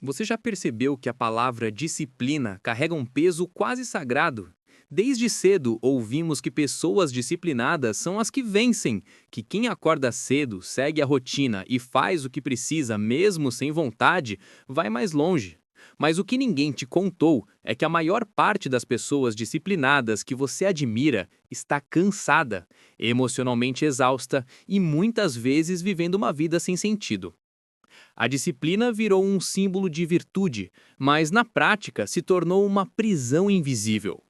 Você já percebeu que a palavra disciplina carrega um peso quase sagrado? Desde cedo ouvimos que pessoas disciplinadas são as que vencem, que quem acorda cedo, segue a rotina e faz o que precisa mesmo sem vontade, vai mais longe. Mas o que ninguém te contou é que a maior parte das pessoas disciplinadas que você admira está cansada, emocionalmente exausta e muitas vezes vivendo uma vida sem sentido. A disciplina virou um símbolo de virtude, mas na prática se tornou uma prisão invisível.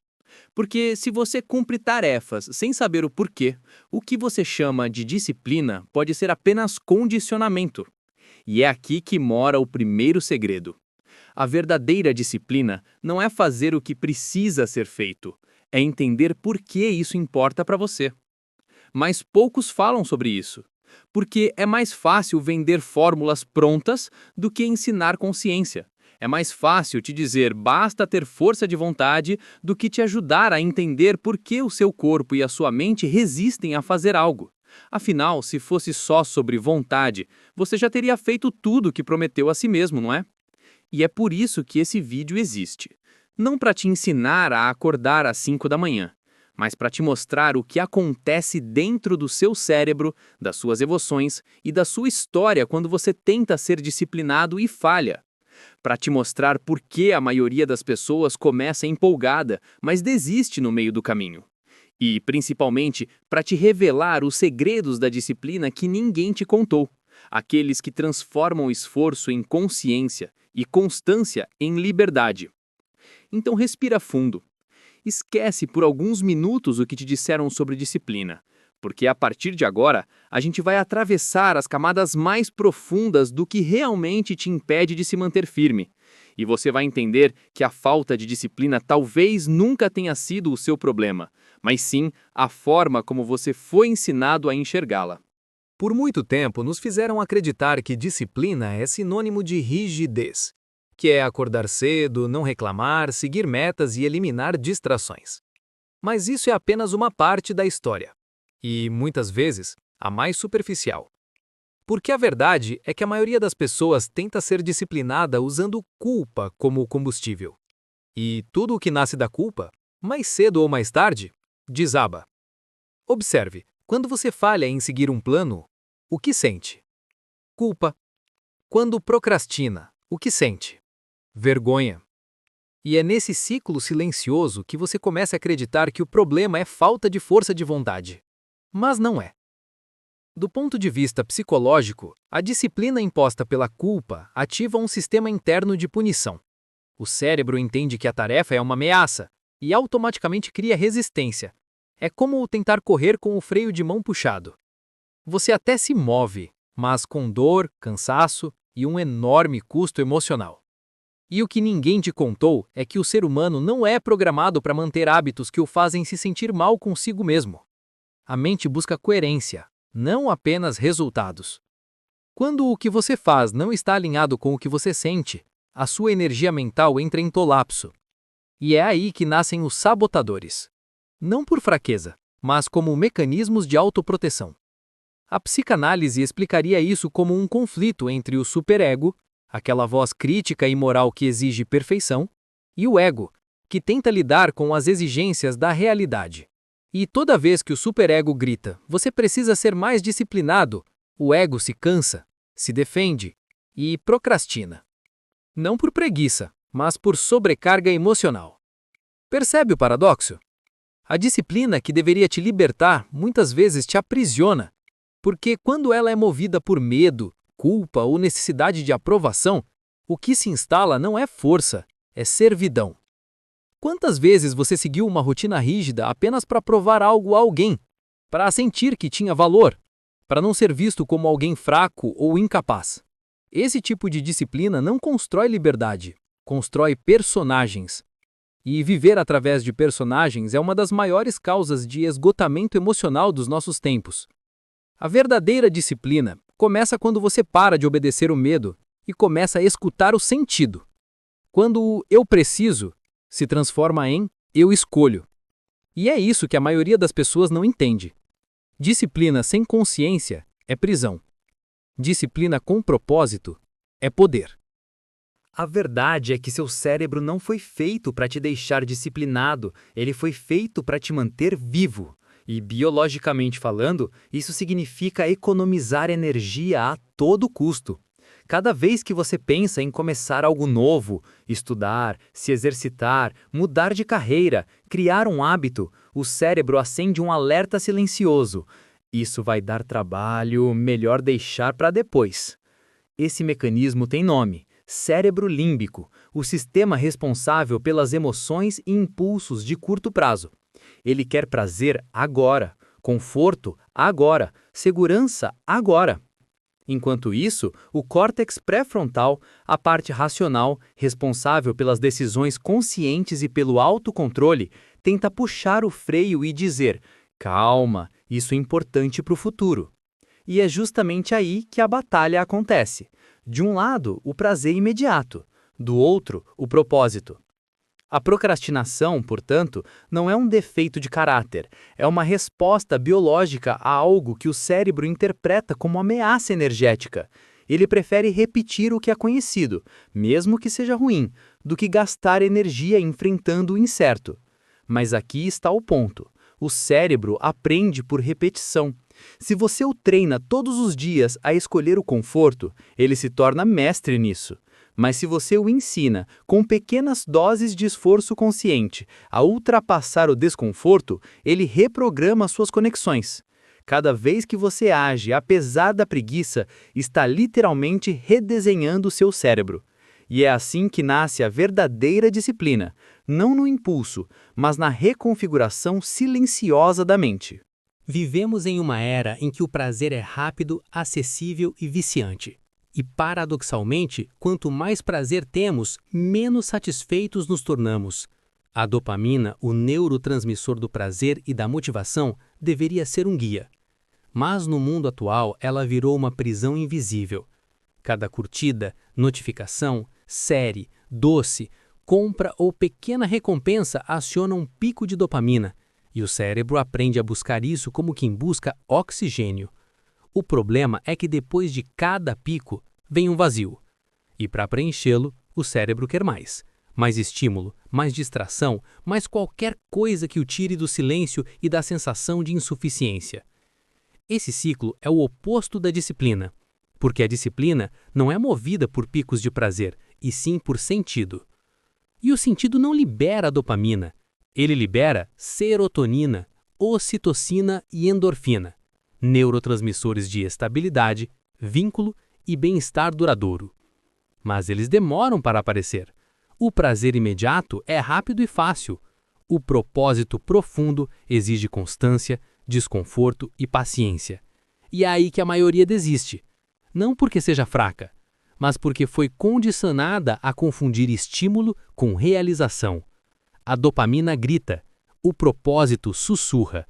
Porque se você cumpre tarefas sem saber o porquê, o que você chama de disciplina pode ser apenas condicionamento. E é aqui que mora o primeiro segredo. A verdadeira disciplina não é fazer o que precisa ser feito, é entender por que isso importa para você. Mas poucos falam sobre isso, porque é mais fácil vender fórmulas prontas do que ensinar consciência. É mais fácil te dizer basta ter força de vontade do que te ajudar a entender por que o seu corpo e a sua mente resistem a fazer algo. Afinal, se fosse só sobre vontade, você já teria feito tudo o que prometeu a si mesmo, não é? E é por isso que esse vídeo existe. Não para te ensinar a acordar às 5 da manhã, mas para te mostrar o que acontece dentro do seu cérebro, das suas emoções e da sua história quando você tenta ser disciplinado e falha. Para te mostrar por que a maioria das pessoas começa empolgada, mas desiste no meio do caminho. E, principalmente, para te revelar os segredos da disciplina que ninguém te contou. Aqueles que transformam o esforço em consciência e constância em liberdade. Então respira fundo. Esquece por alguns minutos o que te disseram sobre disciplina, porque a partir de agora a gente vai atravessar as camadas mais profundas do que realmente te impede de se manter firme. E você vai entender que a falta de disciplina talvez nunca tenha sido o seu problema, mas sim a forma como você foi ensinado a enxergá-la. Por muito tempo, nos fizeram acreditar que disciplina é sinônimo de rigidez, que é acordar cedo, não reclamar, seguir metas e eliminar distrações. Mas isso é apenas uma parte da história, e, muitas vezes, a mais superficial. Porque a verdade é que a maioria das pessoas tenta ser disciplinada usando culpa como combustível. E tudo o que nasce da culpa, mais cedo ou mais tarde, desaba. Observe. Quando você falha em seguir um plano, o que sente? Culpa. Quando procrastina, o que sente? Vergonha. E é nesse ciclo silencioso que você começa a acreditar que o problema é falta de força de vontade. Mas não é. Do ponto de vista psicológico, a disciplina imposta pela culpa ativa um sistema interno de punição. O cérebro entende que a tarefa é uma ameaça e automaticamente cria resistência. É como tentar correr com o freio de mão puxado. Você até se move, mas com dor, cansaço e um enorme custo emocional. E o que ninguém te contou é que o ser humano não é programado para manter hábitos que o fazem se sentir mal consigo mesmo. A mente busca coerência, não apenas resultados. Quando o que você faz não está alinhado com o que você sente, a sua energia mental entra em colapso. E é aí que nascem os sabotadores. Não por fraqueza, mas como mecanismos de autoproteção. A psicanálise explicaria isso como um conflito entre o superego, aquela voz crítica e moral que exige perfeição, e o ego, que tenta lidar com as exigências da realidade. E toda vez que o superego grita, você precisa ser mais disciplinado, o ego se cansa, se defende e procrastina. Não por preguiça, mas por sobrecarga emocional. Percebe o paradoxo? A disciplina que deveria te libertar muitas vezes te aprisiona, porque quando ela é movida por medo, culpa ou necessidade de aprovação, o que se instala não é força, é servidão. Quantas vezes você seguiu uma rotina rígida apenas para provar algo a alguém, para sentir que tinha valor, para não ser visto como alguém fraco ou incapaz? Esse tipo de disciplina não constrói liberdade, constrói personagens. E viver através de personagens é uma das maiores causas de esgotamento emocional dos nossos tempos. A verdadeira disciplina começa quando você para de obedecer o medo e começa a escutar o sentido. Quando o eu preciso se transforma em eu escolho. E é isso que a maioria das pessoas não entende. Disciplina sem consciência é prisão. Disciplina com propósito é poder. A verdade é que seu cérebro não foi feito para te deixar disciplinado, ele foi feito para te manter vivo. E biologicamente falando, isso significa economizar energia a todo custo. Cada vez que você pensa em começar algo novo, estudar, se exercitar, mudar de carreira, criar um hábito, o cérebro acende um alerta silencioso. Isso vai dar trabalho, melhor deixar para depois. Esse mecanismo tem nome: cérebro límbico, o sistema responsável pelas emoções e impulsos de curto prazo. Ele quer prazer agora, conforto agora, segurança agora. Enquanto isso, o córtex pré-frontal, a parte racional, responsável pelas decisões conscientes e pelo autocontrole, tenta puxar o freio e dizer: calma, isso é importante para o futuro. E é justamente aí que a batalha acontece. De um lado, o prazer imediato, do outro, o propósito. A procrastinação, portanto, não é um defeito de caráter, é uma resposta biológica a algo que o cérebro interpreta como ameaça energética. Ele prefere repetir o que é conhecido, mesmo que seja ruim, do que gastar energia enfrentando o incerto. Mas aqui está o ponto: o cérebro aprende por repetição. Se você o treina todos os dias a escolher o conforto, ele se torna mestre nisso. Mas se você o ensina, com pequenas doses de esforço consciente, a ultrapassar o desconforto, ele reprograma suas conexões. Cada vez que você age, apesar da preguiça, está literalmente redesenhando seu cérebro. E é assim que nasce a verdadeira disciplina, não no impulso, mas na reconfiguração silenciosa da mente. Vivemos em uma era em que o prazer é rápido, acessível e viciante. E, paradoxalmente, quanto mais prazer temos, menos satisfeitos nos tornamos. A dopamina, o neurotransmissor do prazer e da motivação, deveria ser um guia. Mas no mundo atual, ela virou uma prisão invisível. Cada curtida, notificação, série, doce, compra ou pequena recompensa aciona um pico de dopamina, e o cérebro aprende a buscar isso como quem busca oxigênio. O problema é que depois de cada pico, vem um vazio. E para preenchê-lo, o cérebro quer mais. Mais estímulo, mais distração, mais qualquer coisa que o tire do silêncio e da sensação de insuficiência. Esse ciclo é o oposto da disciplina, porque a disciplina não é movida por picos de prazer, e sim por sentido. E o sentido não libera a dopamina, ele libera serotonina, ocitocina e endorfina, neurotransmissores de estabilidade, vínculo e bem-estar duradouro. Mas eles demoram para aparecer. O prazer imediato é rápido e fácil. O propósito profundo exige constância, desconforto e paciência. E é aí que a maioria desiste. Não porque seja fraca, mas porque foi condicionada a confundir estímulo com realização. A dopamina grita, o propósito sussurra.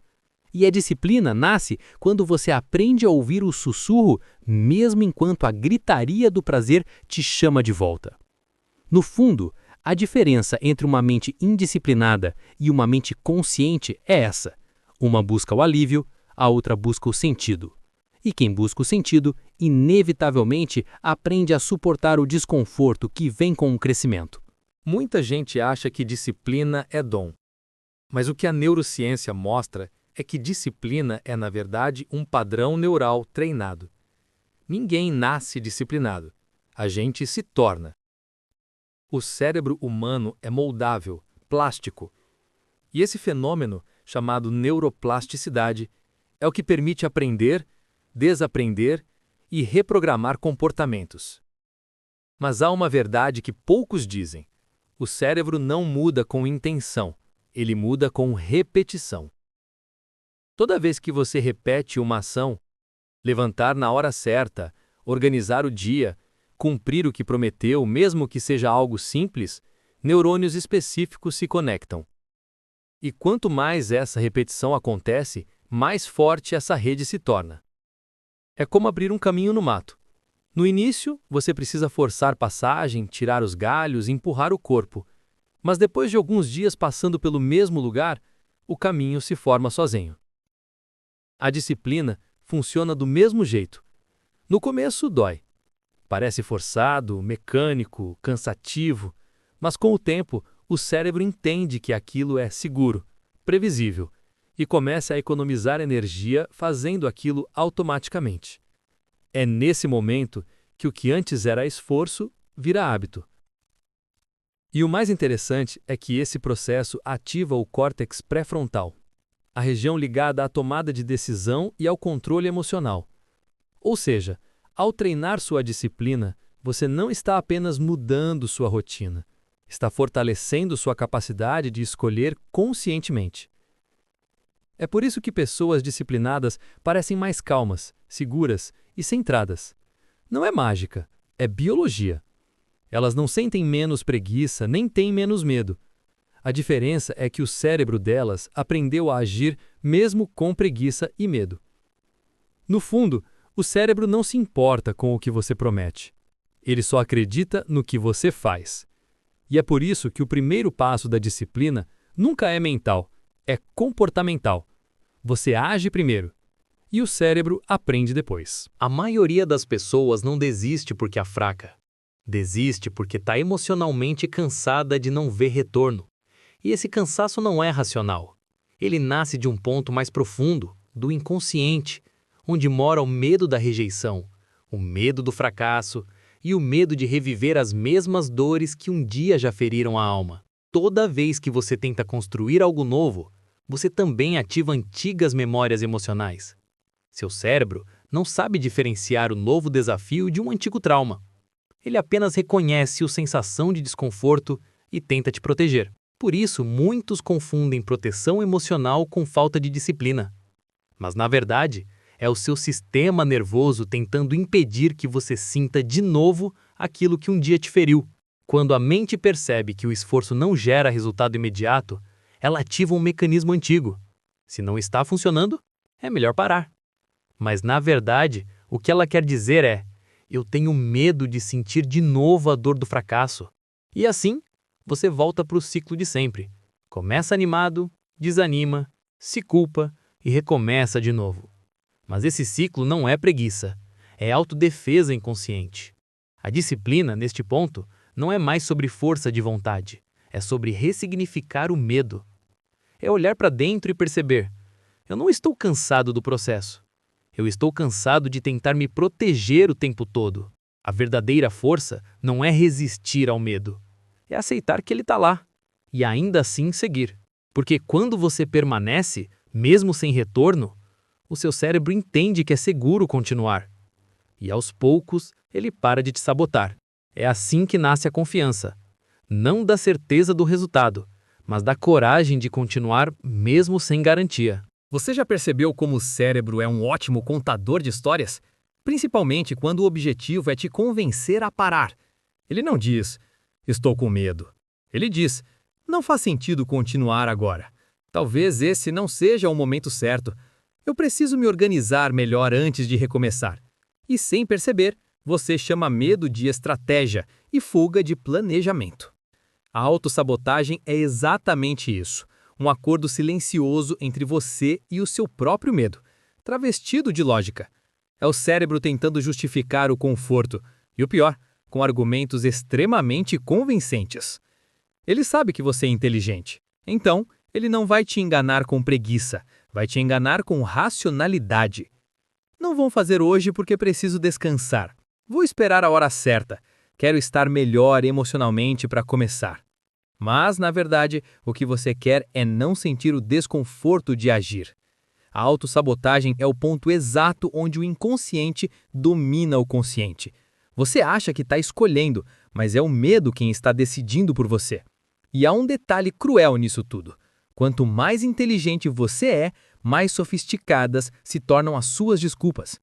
E a disciplina nasce quando você aprende a ouvir o sussurro, mesmo enquanto a gritaria do prazer te chama de volta. No fundo, a diferença entre uma mente indisciplinada e uma mente consciente é essa. Uma busca o alívio, a outra busca o sentido. E quem busca o sentido, inevitavelmente, aprende a suportar o desconforto que vem com o crescimento. Muita gente acha que disciplina é dom. Mas o que a neurociência mostra é que disciplina é, na verdade, um padrão neural treinado. Ninguém nasce disciplinado. A gente se torna. O cérebro humano é moldável, plástico. E esse fenômeno, chamado neuroplasticidade, é o que permite aprender, desaprender e reprogramar comportamentos. Mas há uma verdade que poucos dizem. O cérebro não muda com intenção, ele muda com repetição. Toda vez que você repete uma ação, levantar na hora certa, organizar o dia, cumprir o que prometeu, mesmo que seja algo simples, neurônios específicos se conectam. E quanto mais essa repetição acontece, mais forte essa rede se torna. É como abrir um caminho no mato. No início, você precisa forçar passagem, tirar os galhos e empurrar o corpo. Mas depois de alguns dias passando pelo mesmo lugar, o caminho se forma sozinho. A disciplina funciona do mesmo jeito. No começo, dói. Parece forçado, mecânico, cansativo, mas com o tempo, o cérebro entende que aquilo é seguro, previsível, e começa a economizar energia fazendo aquilo automaticamente. É nesse momento que o que antes era esforço vira hábito. E o mais interessante é que esse processo ativa o córtex pré-frontal, a região ligada à tomada de decisão e ao controle emocional. Ou seja, ao treinar sua disciplina, você não está apenas mudando sua rotina, está fortalecendo sua capacidade de escolher conscientemente. É por isso que pessoas disciplinadas parecem mais calmas, seguras e centradas. Não é mágica, é biologia. Elas não sentem menos preguiça nem têm menos medo. A diferença é que o cérebro delas aprendeu a agir mesmo com preguiça e medo. No fundo, o cérebro não se importa com o que você promete. Ele só acredita no que você faz. E é por isso que o primeiro passo da disciplina nunca é mental, é comportamental. Você age primeiro, e o cérebro aprende depois. A maioria das pessoas não desiste porque é fraca. Desiste porque está emocionalmente cansada de não ver retorno. E esse cansaço não é racional. Ele nasce de um ponto mais profundo, do inconsciente, onde mora o medo da rejeição, o medo do fracasso e o medo de reviver as mesmas dores que um dia já feriram a alma. Toda vez que você tenta construir algo novo, você também ativa antigas memórias emocionais. Seu cérebro não sabe diferenciar o novo desafio de um antigo trauma. Ele apenas reconhece a sensação de desconforto e tenta te proteger. Por isso, muitos confundem proteção emocional com falta de disciplina. Mas, na verdade, é o seu sistema nervoso tentando impedir que você sinta de novo aquilo que um dia te feriu. Quando a mente percebe que o esforço não gera resultado imediato, ela ativa um mecanismo antigo. Se não está funcionando, é melhor parar. Mas, na verdade, o que ela quer dizer é: eu tenho medo de sentir de novo a dor do fracasso. E assim, você volta para o ciclo de sempre. Começa animado, desanima, se culpa e recomeça de novo. Mas esse ciclo não é preguiça, é autodefesa inconsciente. A disciplina, neste ponto, não é mais sobre força de vontade, é sobre ressignificar o medo. É olhar para dentro e perceber: eu não estou cansado do processo. Eu estou cansado de tentar me proteger o tempo todo. A verdadeira força não é resistir ao medo. É aceitar que ele está lá e ainda assim seguir. Porque quando você permanece, mesmo sem retorno, o seu cérebro entende que é seguro continuar. E aos poucos, ele para de te sabotar. É assim que nasce a confiança. Não da certeza do resultado, mas da coragem de continuar mesmo sem garantia. Você já percebeu como o cérebro é um ótimo contador de histórias? Principalmente quando o objetivo é te convencer a parar. Ele não diz: estou com medo. Ele diz: não faz sentido continuar agora. Talvez esse não seja o momento certo. Eu preciso me organizar melhor antes de recomeçar. E sem perceber, você chama medo de estratégia e fuga de planejamento. A autossabotagem é exatamente isso. Um acordo silencioso entre você e o seu próprio medo, travestido de lógica. É o cérebro tentando justificar o conforto, e o pior, com argumentos extremamente convincentes. Ele sabe que você é inteligente, então ele não vai te enganar com preguiça, vai te enganar com racionalidade. Não vou fazer hoje porque preciso descansar. Vou esperar a hora certa. Quero estar melhor emocionalmente para começar. Mas, na verdade, o que você quer é não sentir o desconforto de agir. A autossabotagem é o ponto exato onde o inconsciente domina o consciente. Você acha que está escolhendo, mas é o medo quem está decidindo por você. E há um detalhe cruel nisso tudo. Quanto mais inteligente você é, mais sofisticadas se tornam as suas desculpas.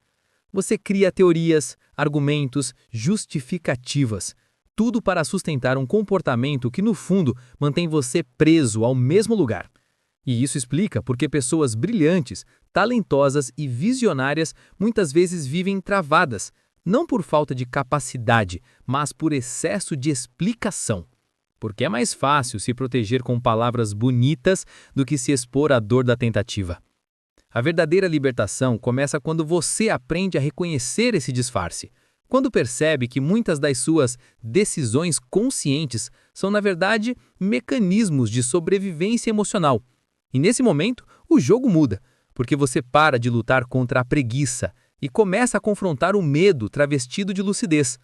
Você cria teorias, argumentos, justificativas. Tudo para sustentar um comportamento que, no fundo, mantém você preso ao mesmo lugar. E isso explica porque pessoas brilhantes, talentosas e visionárias muitas vezes vivem travadas, não por falta de capacidade, mas por excesso de explicação. Porque é mais fácil se proteger com palavras bonitas do que se expor à dor da tentativa. A verdadeira libertação começa quando você aprende a reconhecer esse disfarce. Quando percebe que muitas das suas decisões conscientes são, na verdade, mecanismos de sobrevivência emocional. E nesse momento, o jogo muda, porque você para de lutar contra a preguiça e começa a confrontar o medo travestido de lucidez.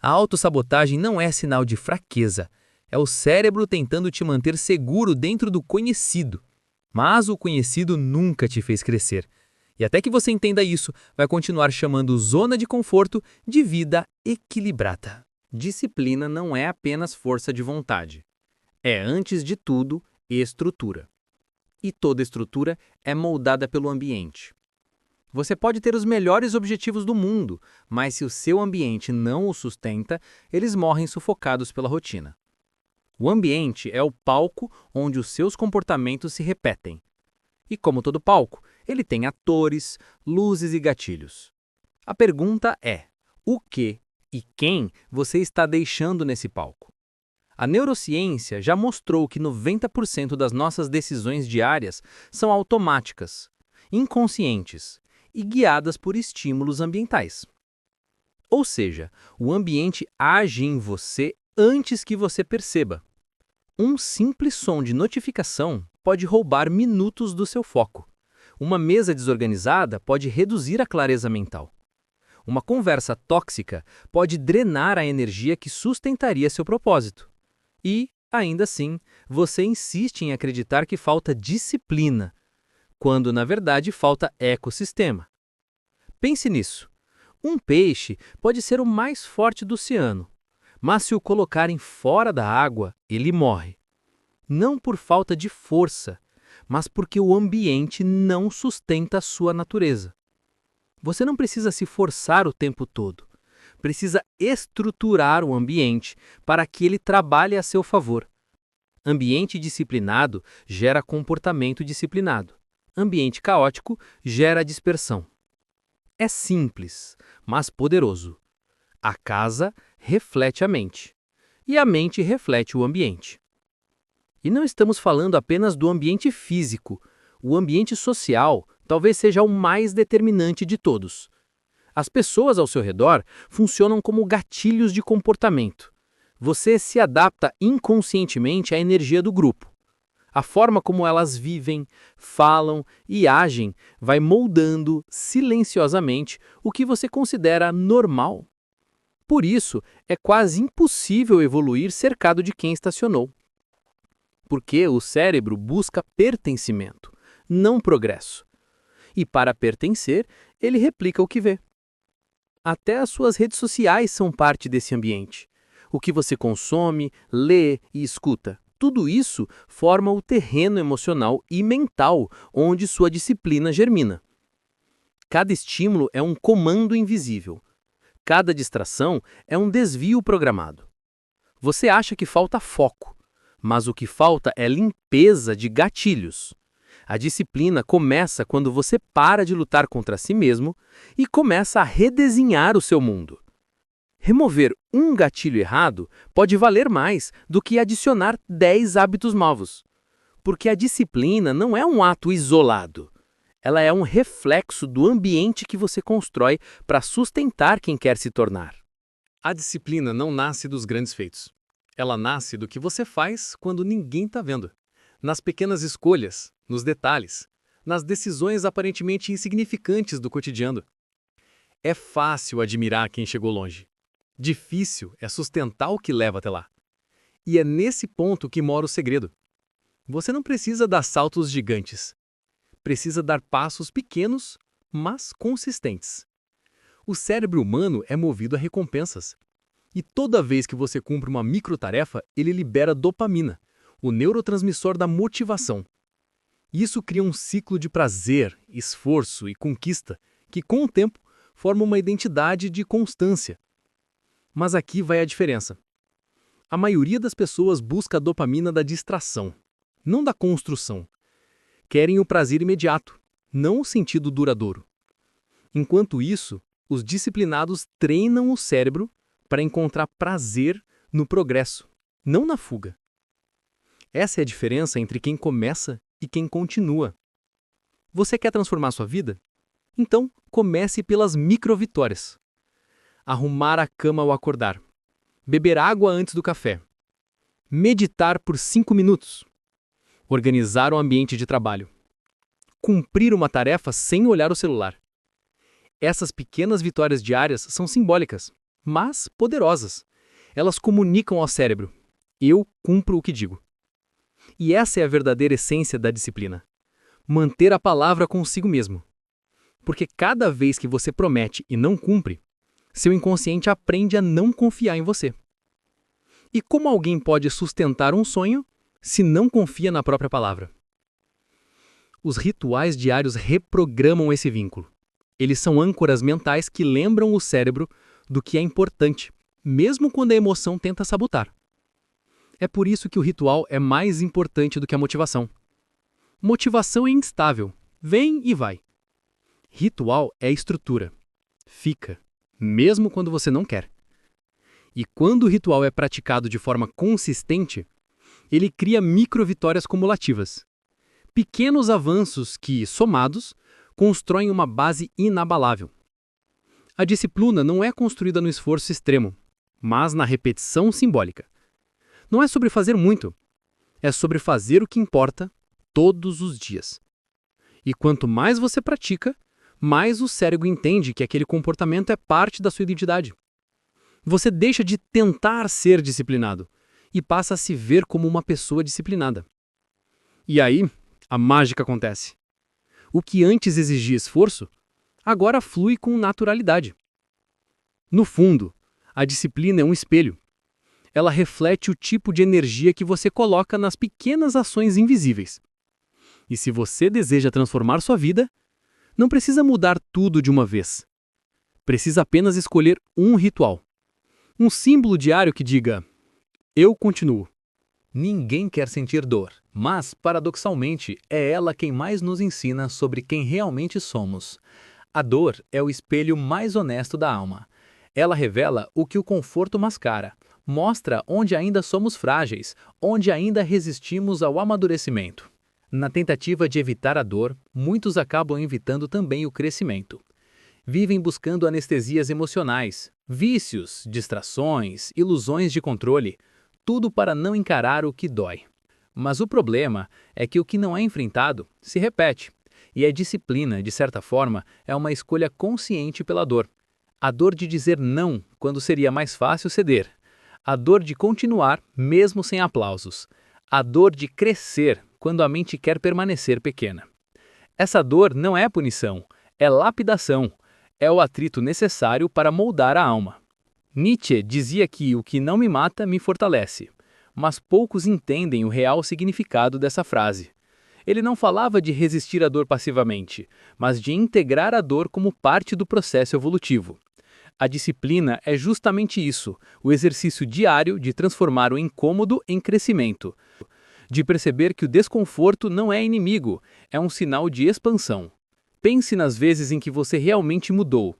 A autossabotagem não é sinal de fraqueza, é o cérebro tentando te manter seguro dentro do conhecido. Mas o conhecido nunca te fez crescer. E até que você entenda isso, vai continuar chamando zona de conforto de vida equilibrada. Disciplina não é apenas força de vontade. É, antes de tudo, estrutura. E toda estrutura é moldada pelo ambiente. Você pode ter os melhores objetivos do mundo, mas se o seu ambiente não o sustenta, eles morrem sufocados pela rotina. O ambiente é o palco onde os seus comportamentos se repetem. E como todo palco, ele tem atores, luzes e gatilhos. A pergunta é: o que e quem você está deixando nesse palco? A neurociência já mostrou que 90% das nossas decisões diárias são automáticas, inconscientes e guiadas por estímulos ambientais. Ou seja, o ambiente age em você antes que você perceba. Um simples som de notificação pode roubar minutos do seu foco. Uma mesa desorganizada pode reduzir a clareza mental. Uma conversa tóxica pode drenar a energia que sustentaria seu propósito. E, ainda assim, você insiste em acreditar que falta disciplina, quando na verdade falta ecossistema. Pense nisso. Um peixe pode ser o mais forte do oceano, mas se o colocarem fora da água, ele morre. Não por falta de força, mas porque o ambiente não sustenta a sua natureza. Você não precisa se forçar o tempo todo. Precisa estruturar o ambiente para que ele trabalhe a seu favor. Ambiente disciplinado gera comportamento disciplinado. Ambiente caótico gera dispersão. É simples, mas poderoso. A casa reflete a mente, e a mente reflete o ambiente. E não estamos falando apenas do ambiente físico. O ambiente social talvez seja o mais determinante de todos. As pessoas ao seu redor funcionam como gatilhos de comportamento. Você se adapta inconscientemente à energia do grupo. A forma como elas vivem, falam e agem vai moldando silenciosamente o que você considera normal. Por isso, é quase impossível evoluir cercado de quem estacionou. Porque o cérebro busca pertencimento, não progresso. E para pertencer, ele replica o que vê. Até as suas redes sociais são parte desse ambiente. O que você consome, lê e escuta. Tudo isso forma o terreno emocional e mental onde sua disciplina germina. Cada estímulo é um comando invisível. Cada distração é um desvio programado. Você acha que falta foco, mas o que falta é limpeza de gatilhos. A disciplina começa quando você para de lutar contra si mesmo e começa a redesenhar o seu mundo. Remover um gatilho errado pode valer mais do que adicionar 10 hábitos novos. Porque a disciplina não é um ato isolado. Ela é um reflexo do ambiente que você constrói para sustentar quem quer se tornar. A disciplina não nasce dos grandes feitos. Ela nasce do que você faz quando ninguém está vendo. Nas pequenas escolhas, nos detalhes, nas decisões aparentemente insignificantes do cotidiano. É fácil admirar quem chegou longe. Difícil é sustentar o que leva até lá. E é nesse ponto que mora o segredo. Você não precisa dar saltos gigantes. Precisa dar passos pequenos, mas consistentes. O cérebro humano é movido a recompensas. E toda vez que você cumpre uma microtarefa, ele libera dopamina, o neurotransmissor da motivação. Isso cria um ciclo de prazer, esforço e conquista, que com o tempo forma uma identidade de constância. Mas aqui vai a diferença. A maioria das pessoas busca a dopamina da distração, não da construção. Querem o prazer imediato, não o sentido duradouro. Enquanto isso, os disciplinados treinam o cérebro para encontrar prazer no progresso, não na fuga. Essa é a diferença entre quem começa e quem continua. Você quer transformar sua vida? Então, comece pelas microvitórias. arrumar a cama ao acordar, beber água antes do café, meditar por 5 minutos, organizar o ambiente de trabalho, cumprir uma tarefa sem olhar o celular. Essas pequenas vitórias diárias são simbólicas, mas poderosas. Elas comunicam ao cérebro: eu cumpro o que digo. E essa é a verdadeira essência da disciplina. Manter a palavra consigo mesmo. Porque cada vez que você promete e não cumpre, seu inconsciente aprende a não confiar em você. E como alguém pode sustentar um sonho se não confia na própria palavra? Os rituais diários reprogramam esse vínculo. Eles são âncoras mentais que lembram o cérebro do que é importante, mesmo quando a emoção tenta sabotar. É por isso que o ritual é mais importante do que a motivação. Motivação é instável, vem e vai. Ritual é estrutura. Fica, mesmo quando você não quer. E quando o ritual é praticado de forma consistente, ele cria micro-vitórias cumulativas. Pequenos avanços que, somados, constroem uma base inabalável. A disciplina não é construída no esforço extremo, mas na repetição simbólica. Não é sobre fazer muito, é sobre fazer o que importa todos os dias. E quanto mais você pratica, mais o cérebro entende que aquele comportamento é parte da sua identidade. Você deixa de tentar ser disciplinado e passa a se ver como uma pessoa disciplinada. E aí, a mágica acontece. O que antes exigia esforço, agora flui com naturalidade. No fundo, a disciplina é um espelho. Ela reflete o tipo de energia que você coloca nas pequenas ações invisíveis. E se você deseja transformar sua vida, não precisa mudar tudo de uma vez. Precisa apenas escolher um ritual. Um símbolo diário que diga: eu continuo. Ninguém quer sentir dor, mas, paradoxalmente, é ela quem mais nos ensina sobre quem realmente somos. A dor é o espelho mais honesto da alma. Ela revela o que o conforto mascara, mostra onde ainda somos frágeis, onde ainda resistimos ao amadurecimento. Na tentativa de evitar a dor, muitos acabam evitando também o crescimento. Vivem buscando anestesias emocionais, vícios, distrações, ilusões de controle, tudo para não encarar o que dói. Mas o problema é que o que não é enfrentado se repete. E a disciplina, de certa forma, é uma escolha consciente pela dor. A dor de dizer não quando seria mais fácil ceder. A dor de continuar mesmo sem aplausos. A dor de crescer quando a mente quer permanecer pequena. Essa dor não é punição, é lapidação. É o atrito necessário para moldar a alma. Nietzsche dizia que o que não me mata me fortalece, mas poucos entendem o real significado dessa frase. Ele não falava de resistir à dor passivamente, mas de integrar a dor como parte do processo evolutivo. A disciplina é justamente isso, o exercício diário de transformar o incômodo em crescimento, de perceber que o desconforto não é inimigo, é um sinal de expansão. Pense nas vezes em que você realmente mudou.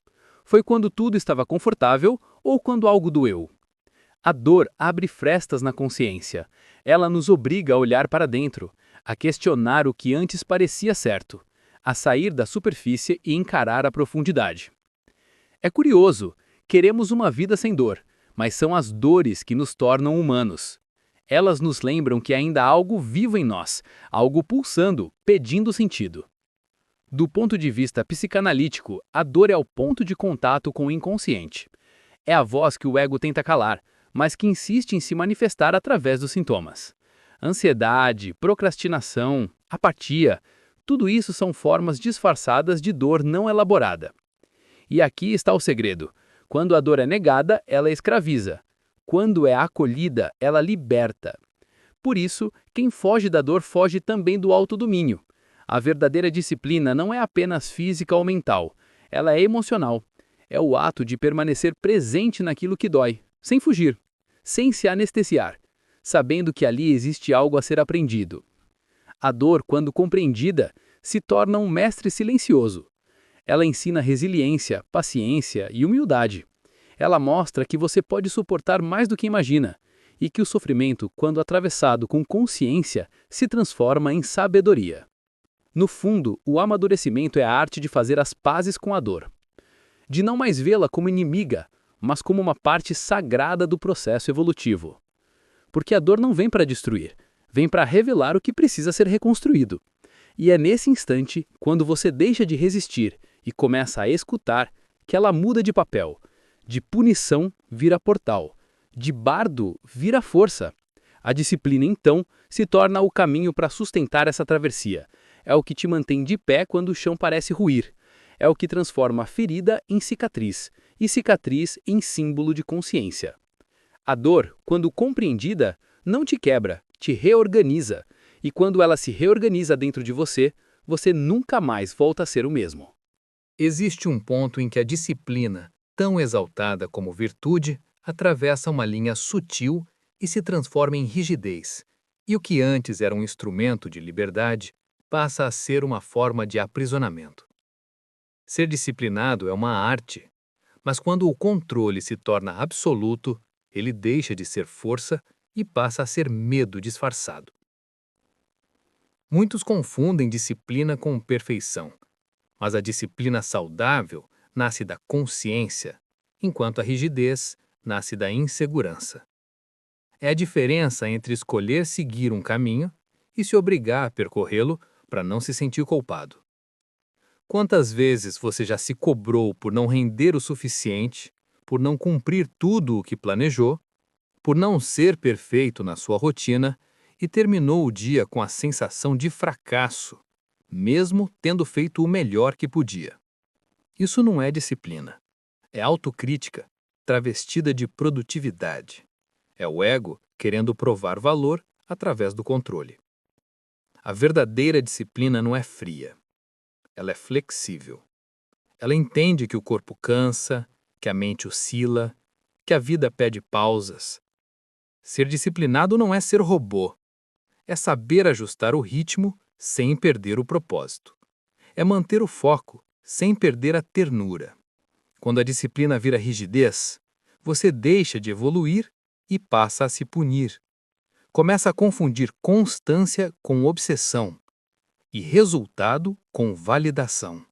Foi quando tudo estava confortável ou quando algo doeu? A dor abre frestas na consciência. Ela nos obriga a olhar para dentro, a questionar o que antes parecia certo, a sair da superfície e encarar a profundidade. É curioso, queremos uma vida sem dor, mas são as dores que nos tornam humanos. Elas nos lembram que ainda há algo vivo em nós, algo pulsando, pedindo sentido. Do ponto de vista psicanalítico, a dor é o ponto de contato com o inconsciente. É a voz que o ego tenta calar, mas que insiste em se manifestar através dos sintomas. Ansiedade, procrastinação, apatia, tudo isso são formas disfarçadas de dor não elaborada. E aqui está o segredo. Quando a dor é negada, ela escraviza. Quando é acolhida, ela liberta. Por isso, quem foge da dor foge também do autodomínio. A verdadeira disciplina não é apenas física ou mental, ela é emocional. É o ato de permanecer presente naquilo que dói, sem fugir, sem se anestesiar, sabendo que ali existe algo a ser aprendido. A dor, quando compreendida, se torna um mestre silencioso. Ela ensina resiliência, paciência e humildade. Ela mostra que você pode suportar mais do que imagina, e que o sofrimento, quando atravessado com consciência, se transforma em sabedoria. No fundo, o amadurecimento é a arte de fazer as pazes com a dor. De não mais vê-la como inimiga, mas como uma parte sagrada do processo evolutivo. Porque a dor não vem para destruir, vem para revelar o que precisa ser reconstruído. E é nesse instante, quando você deixa de resistir e começa a escutar, que ela muda de papel. De punição vira portal, de bardo vira força. A disciplina, então, se torna o caminho para sustentar essa travessia. É o que te mantém de pé quando o chão parece ruir. É o que transforma a ferida em cicatriz, e cicatriz em símbolo de consciência. A dor, quando compreendida, não te quebra, te reorganiza. E quando ela se reorganiza dentro de você, você nunca mais volta a ser o mesmo. Existe um ponto em que a disciplina, tão exaltada como virtude, atravessa uma linha sutil e se transforma em rigidez, e o que antes era um instrumento de liberdade passa a ser uma forma de aprisionamento. Ser disciplinado é uma arte, mas quando o controle se torna absoluto, ele deixa de ser força e passa a ser medo disfarçado. Muitos confundem disciplina com perfeição, mas a disciplina saudável nasce da consciência, enquanto a rigidez nasce da insegurança. É a diferença entre escolher seguir um caminho e se obrigar a percorrê-lo para não se sentir culpado. Quantas vezes você já se cobrou por não render o suficiente, por não cumprir tudo o que planejou, por não ser perfeito na sua rotina e terminou o dia com a sensação de fracasso, mesmo tendo feito o melhor que podia? Isso não é disciplina. É autocrítica, travestida de produtividade. É o ego querendo provar valor através do controle. A verdadeira disciplina não é fria. Ela é flexível. Ela entende que o corpo cansa, que a mente oscila, que a vida pede pausas. Ser disciplinado não é ser robô. É saber ajustar o ritmo sem perder o propósito. É manter o foco sem perder a ternura. Quando a disciplina vira rigidez, você deixa de evoluir e passa a se punir. Começa a confundir constância com obsessão e resultado com validação.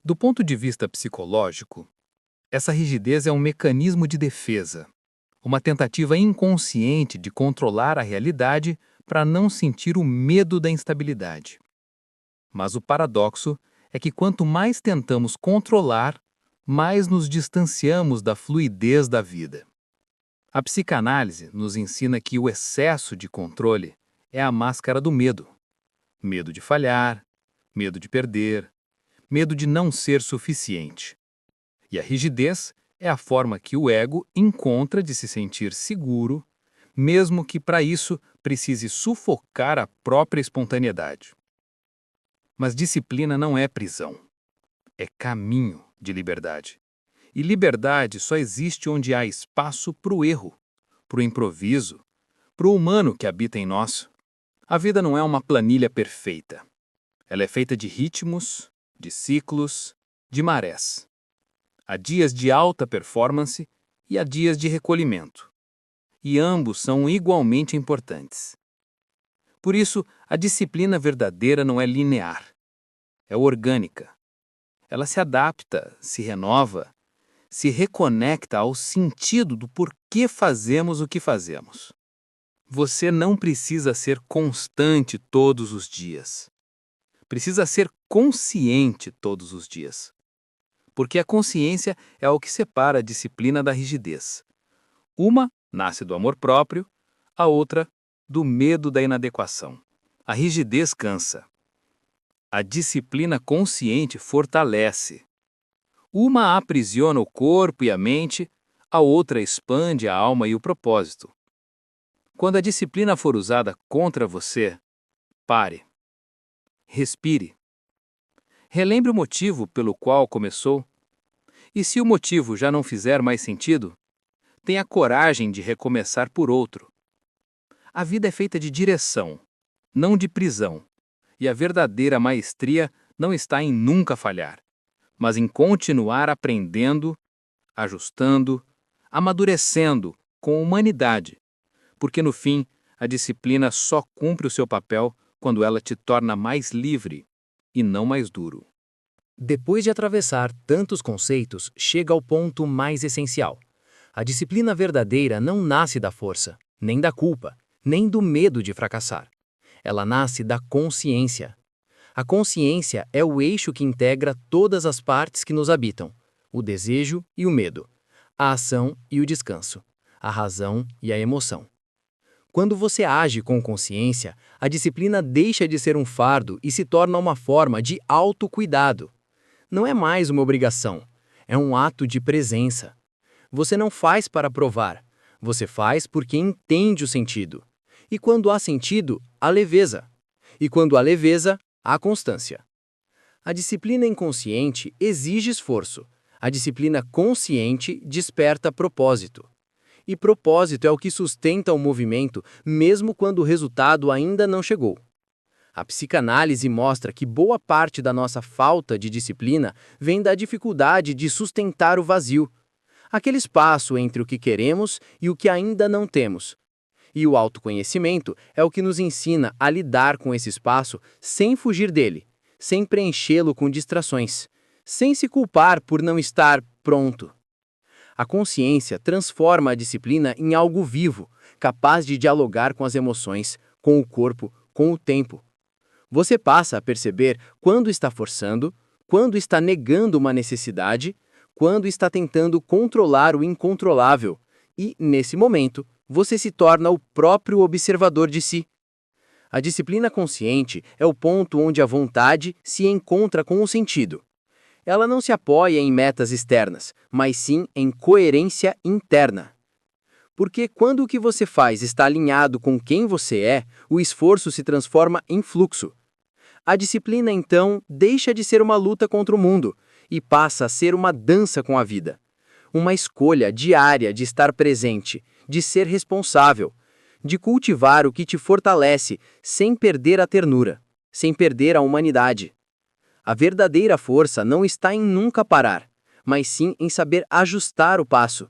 Do ponto de vista psicológico, essa rigidez é um mecanismo de defesa, uma tentativa inconsciente de controlar a realidade para não sentir o medo da instabilidade. Mas o paradoxo é que quanto mais tentamos controlar, mais nos distanciamos da fluidez da vida. A psicanálise nos ensina que o excesso de controle é a máscara do medo. Medo de falhar, medo de perder, medo de não ser suficiente. E a rigidez é a forma que o ego encontra de se sentir seguro, mesmo que para isso precise sufocar a própria espontaneidade. Mas disciplina não é prisão. É caminho de liberdade. E liberdade só existe onde há espaço para o erro, para o improviso, para o humano que habita em nós. A vida não é uma planilha perfeita. Ela é feita de ritmos, de ciclos, de marés. Há dias de alta performance e há dias de recolhimento. E ambos são igualmente importantes. Por isso, a disciplina verdadeira não é linear. É orgânica. Ela se adapta, se renova, se reconecta ao sentido do porquê fazemos o que fazemos. Você não precisa ser constante todos os dias. Precisa ser consciente todos os dias. Porque a consciência é o que separa a disciplina da rigidez. Uma nasce do amor próprio, a outra do medo da inadequação. A rigidez cansa. A disciplina consciente fortalece. Uma aprisiona o corpo e a mente, a outra expande a alma e o propósito. Quando a disciplina for usada contra você, pare. Respire. Relembre o motivo pelo qual começou. E se o motivo já não fizer mais sentido, tenha coragem de recomeçar por outro. A vida é feita de direção, não de prisão. E a verdadeira maestria não está em nunca falhar, mas em continuar aprendendo, ajustando, amadurecendo com humanidade. Porque no fim, a disciplina só cumpre o seu papel quando ela te torna mais livre e não mais duro. Depois de atravessar tantos conceitos, chega ao ponto mais essencial. A disciplina verdadeira não nasce da força, nem da culpa, nem do medo de fracassar. Ela nasce da consciência. A consciência é o eixo que integra todas as partes que nos habitam: o desejo e o medo, a ação e o descanso, a razão e a emoção. Quando você age com consciência, a disciplina deixa de ser um fardo e se torna uma forma de autocuidado. Não é mais uma obrigação, é um ato de presença. Você não faz para provar, você faz porque entende o sentido. E quando há sentido, há leveza. E quando há leveza, há constância. A disciplina inconsciente exige esforço. A disciplina consciente desperta propósito. E propósito é o que sustenta o movimento, mesmo quando o resultado ainda não chegou. A psicanálise mostra que boa parte da nossa falta de disciplina vem da dificuldade de sustentar o vazio, aquele espaço entre o que queremos e o que ainda não temos. E o autoconhecimento é o que nos ensina a lidar com esse espaço sem fugir dele, sem preenchê-lo com distrações, sem se culpar por não estar pronto. A consciência transforma a disciplina em algo vivo, capaz de dialogar com as emoções, com o corpo, com o tempo. Você passa a perceber quando está forçando, quando está negando uma necessidade, quando está tentando controlar o incontrolável, e, nesse momento, você se torna o próprio observador de si. A disciplina consciente é o ponto onde a vontade se encontra com o sentido. Ela não se apoia em metas externas, mas sim em coerência interna. Porque quando o que você faz está alinhado com quem você é, o esforço se transforma em fluxo. A disciplina, então, deixa de ser uma luta contra o mundo e passa a ser uma dança com a vida. Uma escolha diária de estar presente, de ser responsável, de cultivar o que te fortalece sem perder a ternura, sem perder a humanidade. A verdadeira força não está em nunca parar, mas sim em saber ajustar o passo,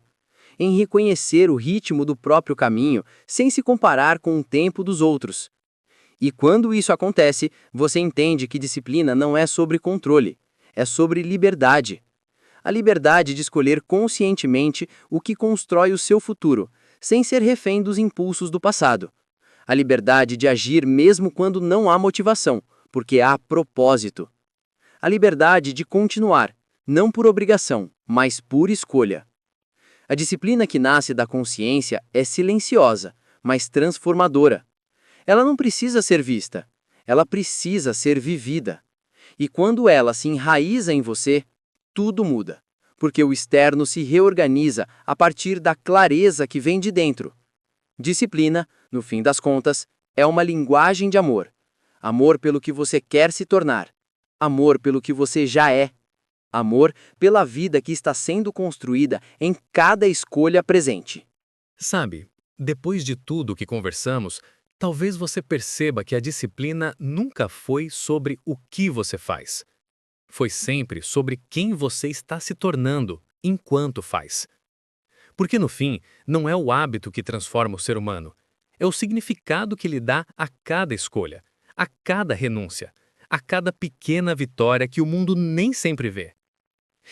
em reconhecer o ritmo do próprio caminho sem se comparar com o tempo dos outros. E quando isso acontece, você entende que disciplina não é sobre controle, é sobre liberdade. A liberdade de escolher conscientemente o que constrói o seu futuro, sem ser refém dos impulsos do passado. A liberdade de agir mesmo quando não há motivação, porque há propósito. A liberdade de continuar, não por obrigação, mas por escolha. A disciplina que nasce da consciência é silenciosa, mas transformadora. Ela não precisa ser vista, ela precisa ser vivida. E quando ela se enraiza em você, tudo muda, porque o externo se reorganiza a partir da clareza que vem de dentro. Disciplina, no fim das contas, é uma linguagem de amor. Amor pelo que você quer se tornar. Amor pelo que você já é. Amor pela vida que está sendo construída em cada escolha presente. Sabe, depois de tudo que conversamos, talvez você perceba que a disciplina nunca foi sobre o que você faz. Foi sempre sobre quem você está se tornando enquanto faz. Porque no fim, não é o hábito que transforma o ser humano, é o significado que lhe dá a cada escolha, a cada renúncia, a cada pequena vitória que o mundo nem sempre vê.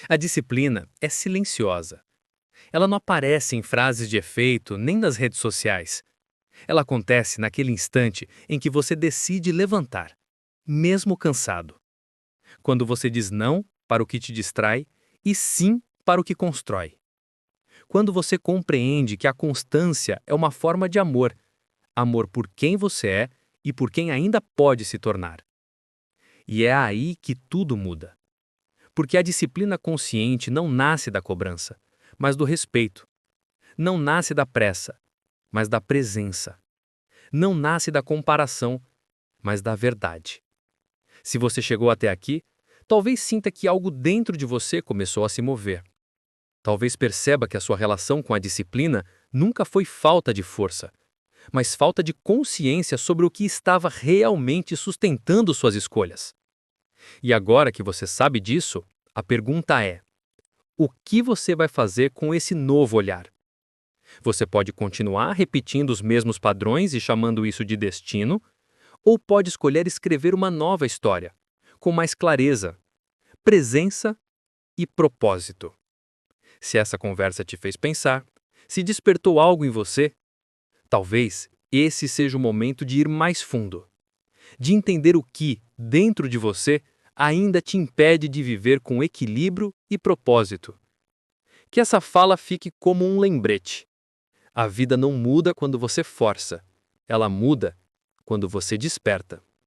A disciplina é silenciosa. Ela não aparece em frases de efeito nem nas redes sociais. Ela acontece naquele instante em que você decide levantar, mesmo cansado. Quando você diz não para o que te distrai e sim para o que constrói. Quando você compreende que a constância é uma forma de amor, amor por quem você é e por quem ainda pode se tornar. E é aí que tudo muda. Porque a disciplina consciente não nasce da cobrança, mas do respeito. Não nasce da pressa, mas da presença. Não nasce da comparação, mas da verdade. Se você chegou até aqui, talvez sinta que algo dentro de você começou a se mover. Talvez perceba que a sua relação com a disciplina nunca foi falta de força, mas falta de consciência sobre o que estava realmente sustentando suas escolhas. E agora que você sabe disso, a pergunta é: o que você vai fazer com esse novo olhar? Você pode continuar repetindo os mesmos padrões e chamando isso de destino, ou pode escolher escrever uma nova história, com mais clareza, presença e propósito. Se essa conversa te fez pensar, se despertou algo em você, talvez esse seja o momento de ir mais fundo, de entender o que, dentro de você, ainda te impede de viver com equilíbrio e propósito. Que essa fala fique como um lembrete. A vida não muda quando você força, ela muda quando você desperta.